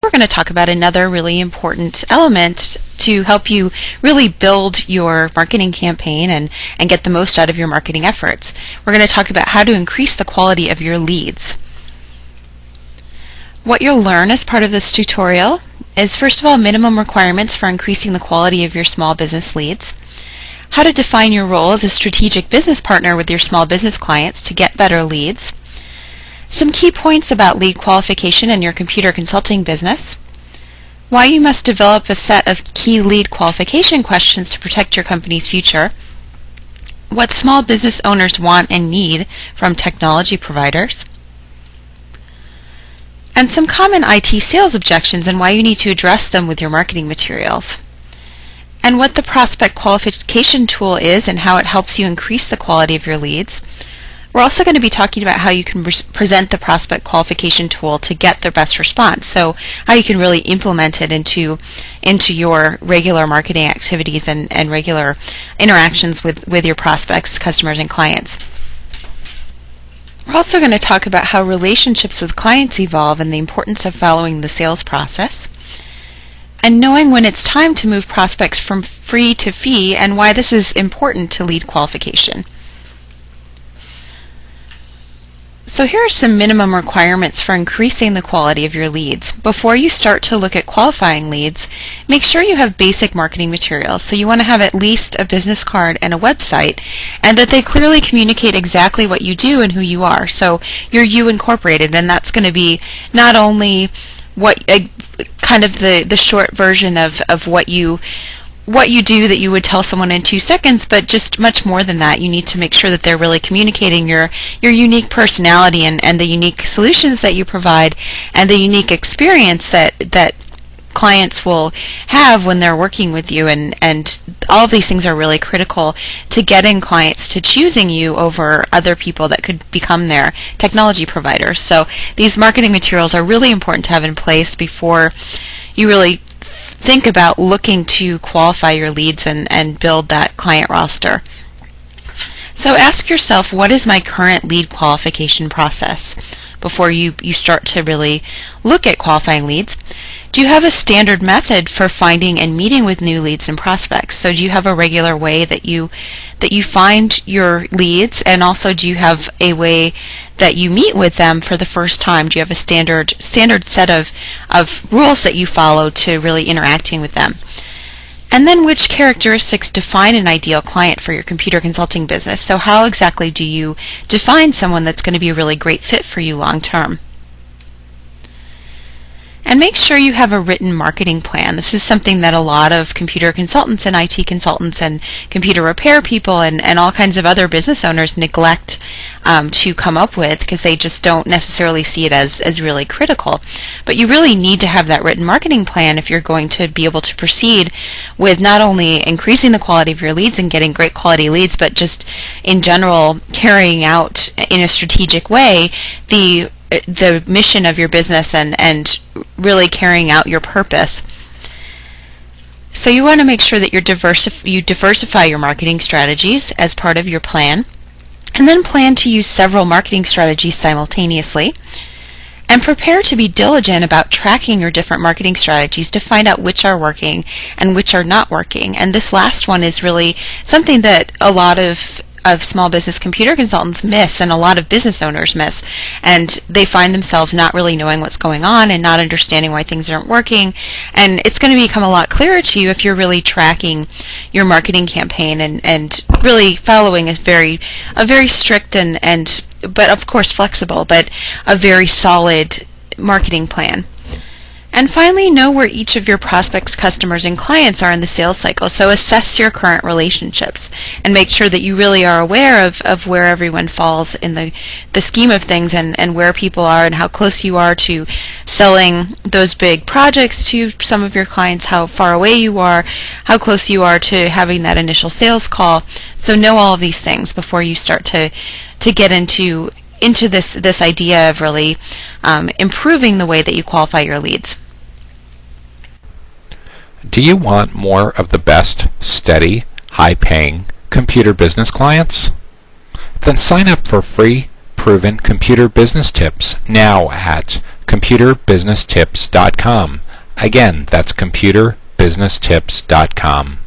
we're going to talk about another really important element to help you really build your marketing campaign and get the most out of your marketing efforts. We're going to talk about how to increase the quality of your leads. What you'll learn as part of this tutorial is, first of all, minimum requirements for increasing the quality of your small business leads, how to define your role as a strategic business partner with your small business clients to get better leads, some key points about lead qualification in your computer consulting business, why you must develop a set of key lead qualification questions to protect your company's future, what small business owners want and need from technology providers, and some common IT sales objections and why you need to address them with your marketing materials, and what the prospect qualification tool is and how it helps you increase the quality of your leads. We're also going to be talking about how you can present the prospect qualification tool to get the best response, so how you can really implement it into your regular marketing activities and regular interactions with your prospects, customers, and clients. We're also going to talk about how relationships with clients evolve and the importance of following the sales process, and knowing when it's time to move prospects from free to fee and why this is important to lead qualification. So here are some minimum requirements for increasing the quality of your leads. Before you start to look at qualifying leads, make sure you have basic marketing materials. So you want to have at least a business card and a website, and that they clearly communicate exactly what you do and who you are. So you're You Incorporated, and that's going to be not only what kind of the short version of what you do that you would tell someone in 2 seconds, but just much more than that. You need to make sure that they're really communicating your unique personality and the unique solutions that you provide and the unique experience that clients will have when they're working with you, and all of these things are really critical to getting clients to choosing you over other people that could become their technology providers. So these marketing materials are really important to have in place before you really think about looking to qualify your leads and build that client roster. So ask yourself, what is my current lead qualification process before you start to really look at qualifying leads? Do you have a standard method for finding and meeting with new leads and prospects? So do you have a regular way that you find your leads, and also do you have a way that you meet with them for the first time? Do you have a standard set of rules that you follow to really interacting with them? And then, which characteristics define an ideal client for your computer consulting business? So how exactly do you define someone that's going to be a really great fit for you long term? And make sure you have a written marketing plan. This is something that a lot of computer consultants and IT consultants and computer repair people and all kinds of other business owners neglect to come up with, because they just don't necessarily see it as really critical. But you really need to have that written marketing plan if you're going to be able to proceed with not only increasing the quality of your leads and getting great quality leads, but just in general carrying out in a strategic way the mission of your business and really carrying out your purpose. So you want to make sure that you diversify your marketing strategies as part of your plan, and then plan to use several marketing strategies simultaneously, and prepare to be diligent about tracking your different marketing strategies to find out which are working and which are not working. And this last one is really something that a lot of small business computer consultants miss, and a lot of business owners miss, and they find themselves not really knowing what's going on and not understanding why things aren't working. And it's going to become a lot clearer to you if you're really tracking your marketing campaign and really following a very strict and but of course flexible, but a very solid marketing plan. And finally, know where each of your prospects, customers, and clients are in the sales cycle. So assess your current relationships and make sure that you really are aware of where everyone falls in the scheme of things, and where people are and how close you are to selling those big projects to some of your clients, how far away you are, how close you are to having that initial sales call. So know all of these things before you start to get into this idea of really improving the way that you qualify your leads. Do you want more of the best, steady, high-paying computer business clients? Then sign up for free, proven computer business tips now at computerbusinesstips.com. Again, that's computerbusinesstips.com.